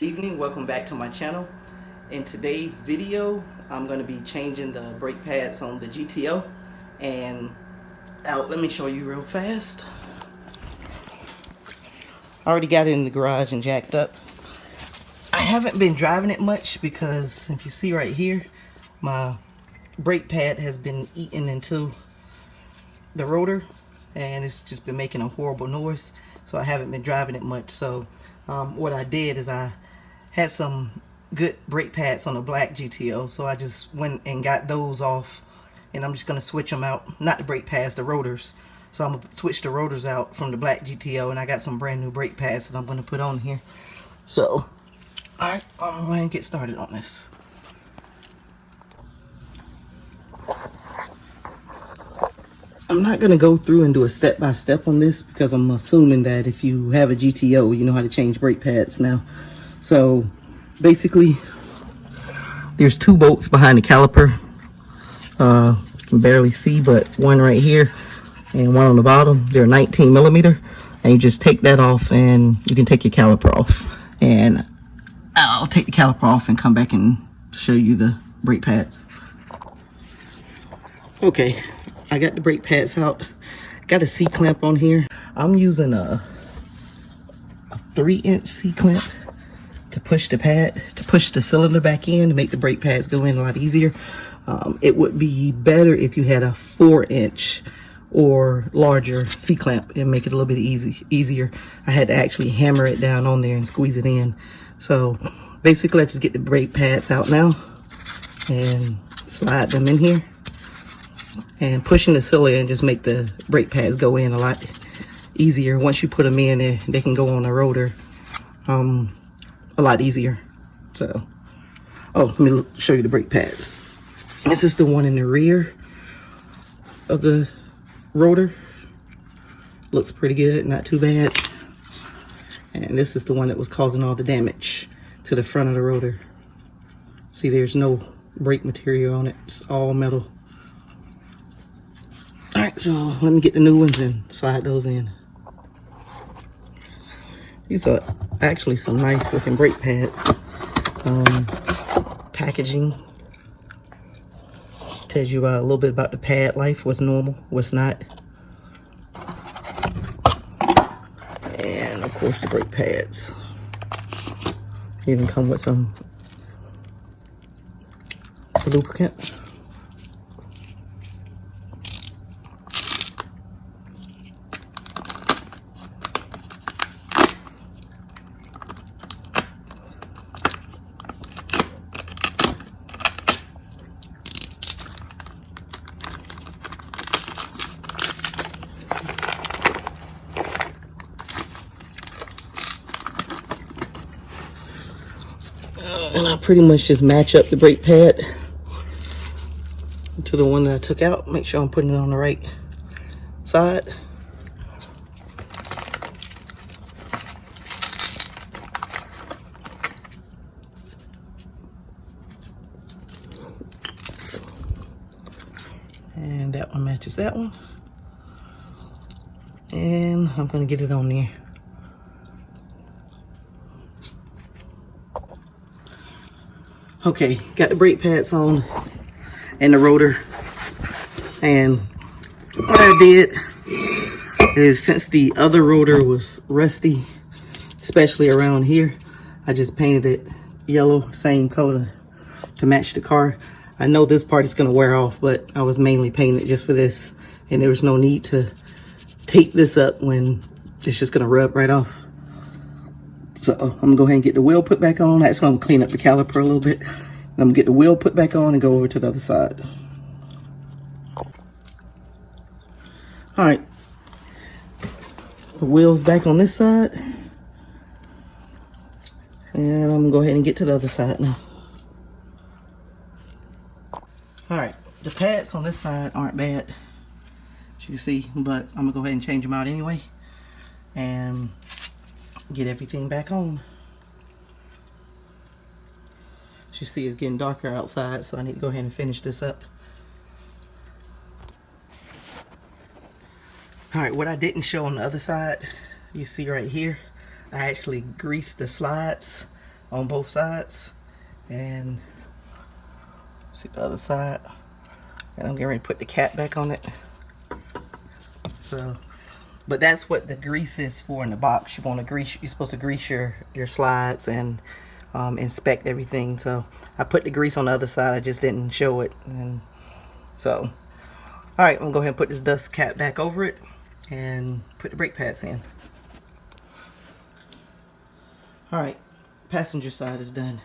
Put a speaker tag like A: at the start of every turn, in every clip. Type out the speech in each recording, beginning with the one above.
A: Evening, welcome back to my channel. In today's video, I'm going to be changing the brake pads on the GTO. And let me show you real fast. I already got it in the garage and jacked up. I haven't been driving it much because if you see right here, my brake pad has been eaten into the rotor and it's just been making a horrible noise, so I haven't been driving it much. So what I did is I had some good brake pads on the black GTO, so I just went and got those off, and I'm just going to switch them out. Not the brake pads, the rotors. So I'm going to switch the rotors out from the black GTO, and I got some brand new brake pads that I'm going to put on here. So alright, I'm going to go ahead and get started on this. I'm not going to go through and do a step-by-step on this because I'm assuming that if you have a GTO, you know how to change brake pads now. So basically, there's two bolts behind the caliper. You can barely see, but one right here and one on the bottom. They're 19 millimeter, and you just take that off and you can take your caliper off. And I'll take the caliper off and come back and show you the brake pads. Okay, I got the brake pads out. Got a C-clamp on here. I'm using a 3-inch C-clamp to push the pad, to push the cylinder back in to make the brake pads go in a lot easier. It would be better if you had a 4-inch or larger C-clamp and make it a little bit easier. I had to actually hammer it down on there and squeeze it in. So basically I just get the brake pads out now and slide them in here. And pushing the cylinder and just make the brake pads go in a lot easier. Once you put them in, they can go on the rotor a lot easier. So, oh, let me show you the brake pads. This is the one in the rear of the rotor. Looks pretty good, not too bad. And this is the one that was causing all the damage to the front of the rotor. See, there's no brake material on it. It's all metal. Alright, so let me get the new ones and slide those in. These are actually some nice looking brake pads. Packaging tells you a little bit about the pad life, what's normal, what's not. And of course the brake pads. Even come with some lubricant. And I pretty much just match up the brake pad to the one that I took out. Make sure I'm putting it on the right side. And that one matches that one. And I'm going to get it on there. Okay, got the brake pads on and the rotor. And what I did is, since the other rotor was rusty, especially around here, I just painted it yellow, same color to match the car. I know this part is going to wear off, but I was mainly painting it just for this. And there was no need to tape this up when it's just going to rub right off. So I'm going to go ahead and get the wheel put back on. Actually, I'm going to clean up the caliper a little bit. I'm going to get the wheel put back on and go over to the other side. Alright. The wheel's back on this side. And I'm going to go ahead and get to the other side now. Alright. The pads on this side aren't bad, as you can see. But I'm going to go ahead and change them out anyway. And get everything back on. As you see, it's getting darker outside, so I need to go ahead and finish this up. Alright, what I didn't show on the other side, you see right here, I actually greased the slides on both sides. And see the other side. And I'm getting ready to put the cap back on it. So, but that's what the grease is for in the box. You want to grease. You're supposed to grease your slides and inspect everything. So I put the grease on the other side. I just didn't show it. And so, all right, I'm gonna go ahead and put this dust cap back over it and put the brake pads in. All right, passenger side is done.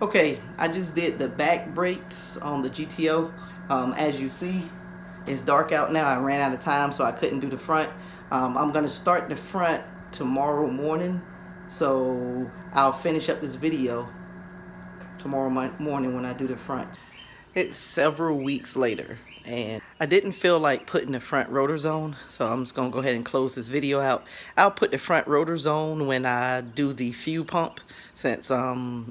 A: Okay, I just did the back brakes on the GTO. As you see, it's dark out now. I ran out of time, so I couldn't do the front. I'm gonna start the front tomorrow morning, so I'll finish up this video tomorrow morning when I do the front. It's several weeks later, and I didn't feel like putting the front rotors on, so I'm just gonna go ahead and close this video out. I'll put the front rotors on when I do the fuel pump, since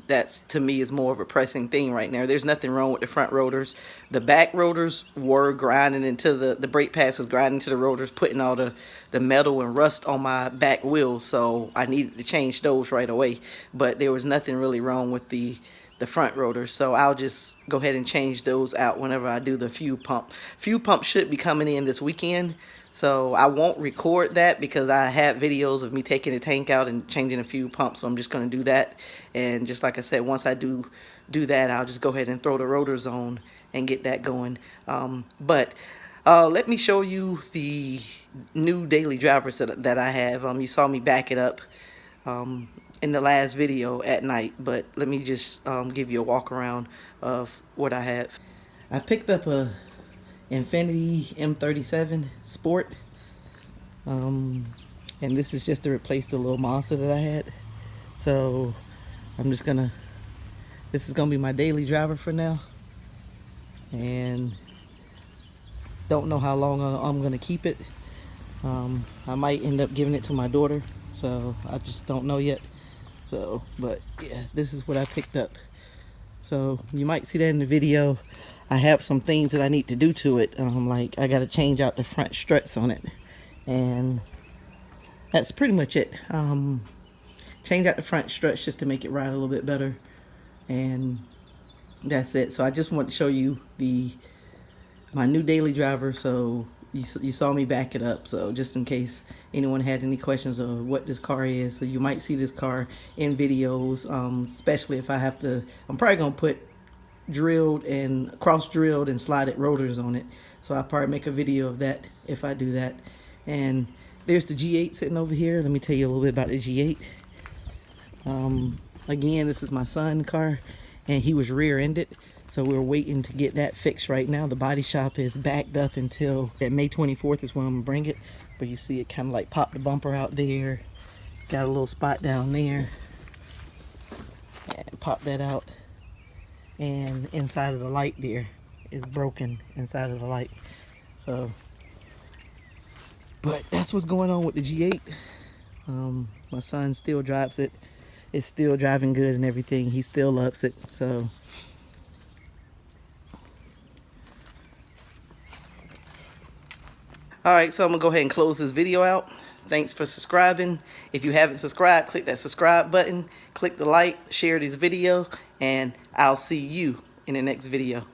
A: that's, to me, is more of a pressing thing right now. There's nothing wrong with the front rotors. The back rotors were grinding into the brake pads was grinding to the rotors, putting all the metal and rust on my back wheels, so I needed to change those right away. But there was nothing really wrong with the front rotors, so I'll just go ahead and change those out whenever I do the fuel pump. Fuel pump should be coming in this weekend, so I won't record that because I have videos of me taking the tank out and changing the fuel pump, so I'm just going to do that. And just like I said, once I do that, I'll just go ahead and throw the rotors on and get that going. But let me show you the new daily drivers that I have. You saw me back it up in the last video at night, but let me just give you a walk around of what I have. I picked up a Infiniti M37 Sport, and this is just to replace the little Mazda that I had. So I'm just gonna, this is gonna be my daily driver for now, and don't know how long I'm gonna keep it. I might end up giving it to my daughter, so I just don't know yet. So, but yeah, this is what I picked up. So you might see that in the video. I have some things that I need to do to it. Like I got to change out the front struts on it, and that's pretty much it. Change out the front struts just to make it ride a little bit better, and that's it. So I just want to show you my new daily driver. So you saw me back it up, so just in case anyone had any questions of what this car is. So you might see this car in videos, especially if I have to. I'm probably gonna put drilled and cross drilled and slotted rotors on it, so I'll probably make a video of that if I do that. And there's the G8 sitting over here. Let me tell you a little bit about the G8. Again, this is my son's car, and he was rear-ended, so we're waiting to get that fixed right now. The body shop is backed up until that May 24th is when I'm gonna bring it. But you see it kind of like popped the bumper out there, got a little spot down there, and pop that out. And inside of the light there is broken inside of the light. So, but that's what's going on with the G8. My son still drives it it's still driving good and everything. He still loves it. So all right, so I'm gonna go ahead and close this video out. Thanks for subscribing. If you haven't subscribed, click that subscribe button, click the like, share this video, and I'll see you in the next video.